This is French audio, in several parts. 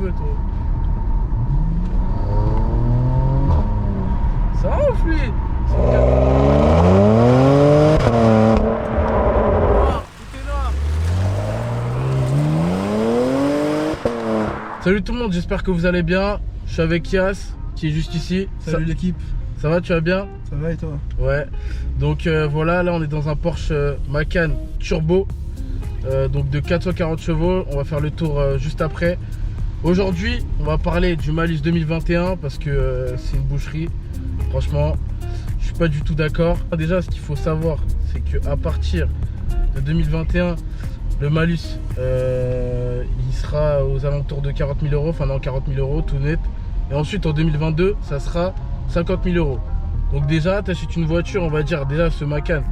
veux, toi? Ça ouf, lui. Salut tout le monde, j'espère que vous allez bien. Je suis avec Yas, qui est juste ici. Salut l'équipe. Ça va, tu vas bien? Ça va et toi? Ouais. Donc voilà, là on est dans un Porsche Macan Turbo. Donc de 440 chevaux. On va faire le tour juste après. Aujourd'hui, on va parler du malus 2021 parce que c'est une boucherie. Franchement, je suis pas du tout d'accord. Déjà, ce qu'il faut savoir, c'est qu'à partir de 2021, le malus, il sera aux alentours de 40 000 euros, enfin non, 40 000 euros tout net. Et ensuite, en 2022, ça sera 50 000 euros. Donc déjà, tu achètes une voiture, on va dire, déjà ce Macan,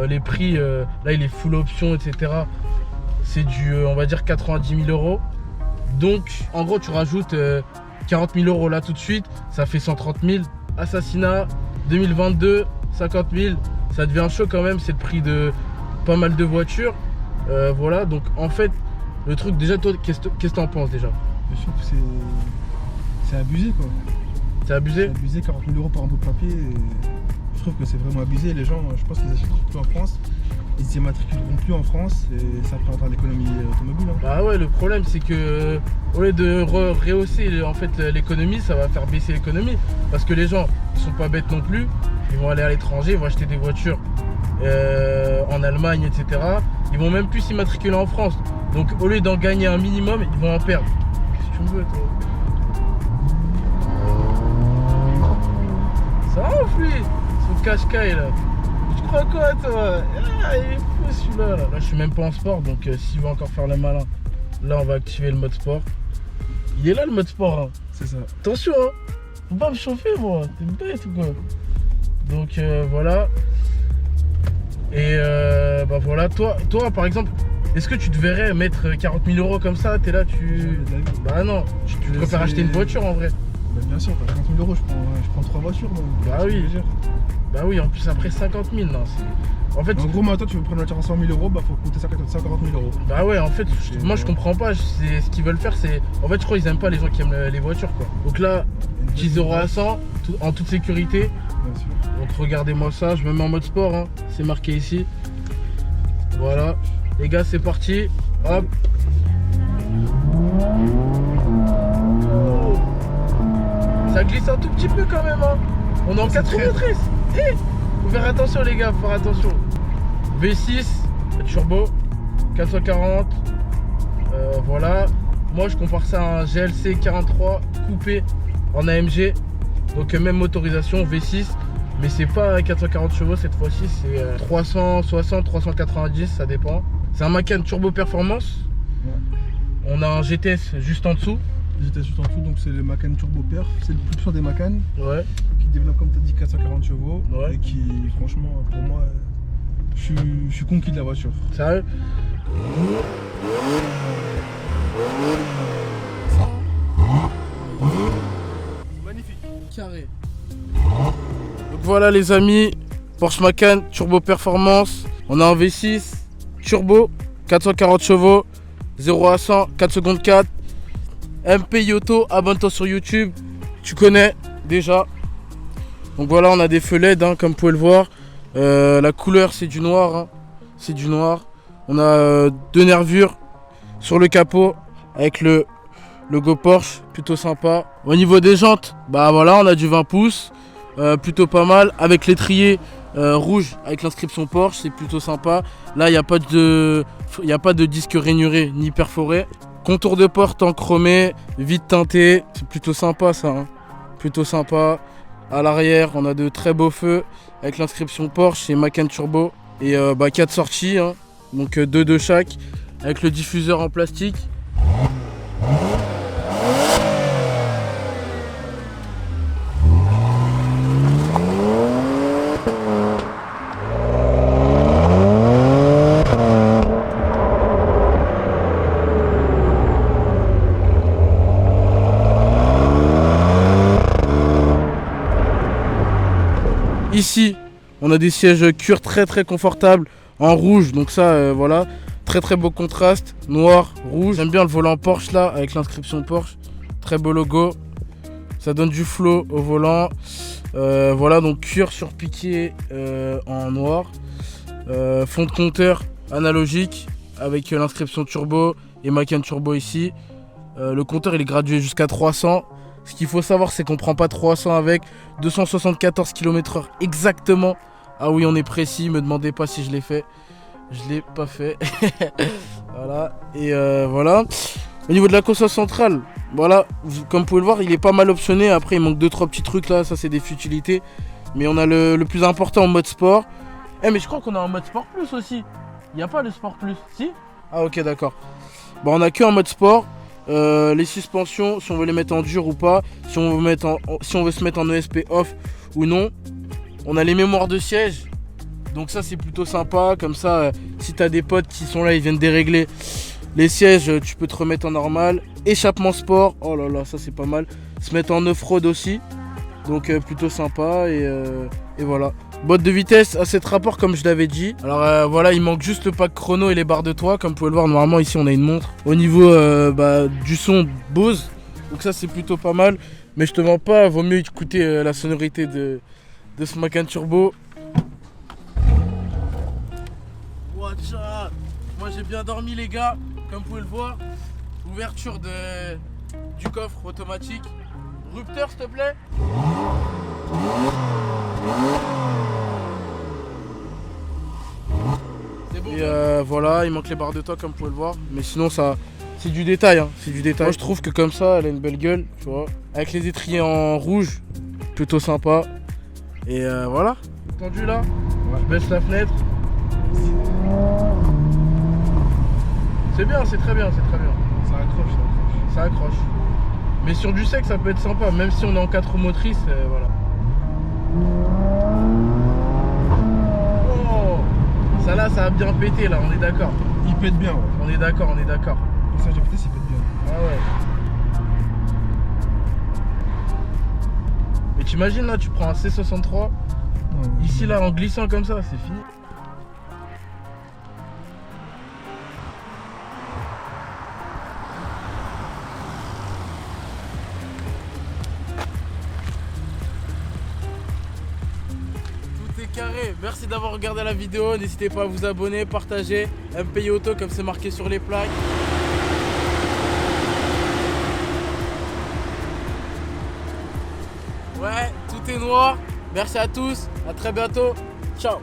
les prix, là il est full option, etc. C'est du, on va dire, 90 000 euros. Donc, en gros, tu rajoutes 40 000 euros là tout de suite, ça fait 130 000. Assassinat, 2022, 50 000, ça devient chaud quand même, c'est le prix de pas mal de voitures. Voilà, donc en fait, le truc, déjà, toi, qu'est-ce que t'en penses déjà? Je trouve que c'est abusé quoi. C'est abusé? C'est abusé, 40 000 euros par un bout de papier. Je trouve que c'est vraiment abusé. Les gens, je pense qu'ils achèteront plus en France. Ils s'immatriculeront plus en France et ça perdra l'économie automobile. Hein. Bah ouais, le problème c'est que au lieu de rehausser en fait l'économie, ça va faire baisser l'économie. Parce que les gens, ils sont pas bêtes non plus. Ils vont aller à l'étranger, ils vont acheter des voitures en Allemagne, etc. Ils vont même plus s'immatriculer en France. Donc au lieu d'en gagner un minimum, ils vont en perdre. Qu'est-ce que tu veux, toi? Ça ouf, lui, son cache-caille là. Tu crois quoi, toi? Ah, il est fou celui-là. Là, je suis même pas en sport, donc s'il va encore faire le malin, là on va activer le mode sport. Il est là le mode sport, hein. C'est ça. Attention, hein. Faut pas me chauffer, moi. T'es bête ou quoi? Donc voilà. Et bah voilà, toi par exemple, est-ce que tu te verrais mettre 40 000 euros comme ça? T'es là, tu. Bah non, tu préfères acheter une voiture en vrai. Bah bien sûr, 40 000 euros, je prends 3 voitures. Donc, bah oui. Bah oui, en plus après 50 000, non. En fait, en gros, maintenant tu veux prendre une voiture à 100 000 euros, bah faut coûter 140 000 euros. Bah ouais, en fait, moi je comprends pas. Ce qu'ils veulent faire, c'est. En fait, je crois qu'ils aiment pas les gens qui aiment les voitures, quoi. Donc là, 10 euros à 100, en toute sécurité. Bien sûr. Donc regardez-moi ça, je me mets en mode sport, hein. C'est marqué ici. Voilà. Les gars, c'est parti. Hop. Ça glisse un tout petit peu quand même, hein. On est en 4 maîtrises. Faut faire attention les gars, faut faire attention. V6, turbo, 440. Voilà. Moi je compare ça à un GLC 43 coupé en AMG. Donc même motorisation V6. Mais c'est pas 440 chevaux cette fois-ci, c'est 360, 390, ça dépend. C'est un Macan turbo performance. Ouais. On a un GTS juste en dessous. J'étais juste en dessous, donc c'est le Macan Turbo Perf, c'est le plus puissant des Macan. Ouais. Qui développe, comme tu as dit, 440 chevaux. Ouais. Et qui, franchement, pour moi, je suis conquis de la voiture. Sérieux? Magnifique. Carré. Donc voilà les amis, Porsche Macan Turbo Performance. On a un V6 Turbo, 440 chevaux, 0 à 100, 4 secondes 4. MP Yoto, abonne-toi sur YouTube, tu connais déjà. Donc voilà, on a des feux LED, hein, comme vous pouvez le voir. La couleur c'est du noir, hein. C'est du noir. On a deux nervures sur le capot avec le logo Porsche, plutôt sympa. Au niveau des jantes, bah voilà, on a du 20 pouces, plutôt pas mal. Avec l'étrier rouge avec l'inscription Porsche, c'est plutôt sympa. Là, il n'y a pas de disque rainuré ni perforé. Contour de porte en chromé, vide teinté, c'est plutôt sympa ça, hein. Plutôt sympa. À l'arrière, on a de très beaux feux avec l'inscription Porsche, c'est Macan Turbo. Et 4 sorties, hein. Donc 2 de chaque, avec le diffuseur en plastique. Ici, on a des sièges cuir très confortables en rouge, donc ça voilà, très beau contraste, noir, rouge. J'aime bien le volant Porsche là avec l'inscription Porsche, Très beau logo. Ça donne du flow au volant. Voilà, donc cuir surpiqué en noir. Fond de compteur analogique avec l'inscription turbo et Macan turbo ici. Le compteur il est gradué jusqu'à 300. Ce qu'il faut savoir, c'est qu'on prend pas 300 avec 274 km/h exactement. Ah oui, on est précis, me demandez pas si je l'ai fait. Je l'ai pas fait. Voilà. Et voilà. Au niveau de la console centrale, voilà, comme vous pouvez le voir, il est pas mal optionné. Après, il manque 2-3 petits trucs là, ça c'est des futilités. Mais on a le plus important en mode sport. Mais je crois qu'on a en mode sport plus aussi. Il n'y a pas le sport plus, si? Ah ok, d'accord. Bon, on a que en mode sport. Les suspensions, si on veut les mettre en dur ou pas, si on veut, si on veut se mettre en ESP off ou non. On a les mémoires de siège, donc ça c'est plutôt sympa. Comme ça, si tu as des potes qui sont là, ils viennent dérégler les sièges, tu peux te remettre en normal. Échappement sport, oh là là, ça c'est pas mal. Se mettre en off-road aussi, donc plutôt sympa. Et voilà. Boîte de vitesse à 7 rapports comme je l'avais dit. Alors voilà, il manque juste le pack chrono et les barres de toit. Comme vous pouvez le voir, normalement ici on a une montre. Au niveau du son Bose, donc ça c'est plutôt pas mal. Mais je te mens pas, vaut mieux écouter la sonorité de ce Macan turbo. Watch out. Moi j'ai bien dormi les gars, comme vous pouvez le voir. Ouverture du coffre automatique. Rupteur s'il te plaît. C'est bon. Et voilà, il manque les barres de toit comme vous pouvez le voir. Mais sinon ça, c'est du détail, hein. C'est du détail. Moi je trouve que comme ça elle a une belle gueule, tu vois. Avec les étriers en rouge, plutôt sympa. Et voilà. Tendu là, je baisse la fenêtre. C'est bien, c'est très bien, c'est très bien. Ça accroche, ça accroche. Ça accroche. Mais sur du sec ça peut être sympa, même si on est en 4 roues motrices, voilà. Oh, ça là, ça a bien pété là, on est d'accord. Il pète bien, ouais. On est d'accord, on est d'accord. Ça j'ai pété, il pète bien. Ah ouais. Mais t'imagines là, tu prends un C63, Non, ici là en glissant comme ça, c'est fini. Tout est carré. Merci d'avoir regardé la vidéo. N'hésitez pas à vous abonner, partager, MPI Auto comme c'est marqué sur les plaques. Ouais, tout est noir. Merci à tous. À très bientôt. Ciao.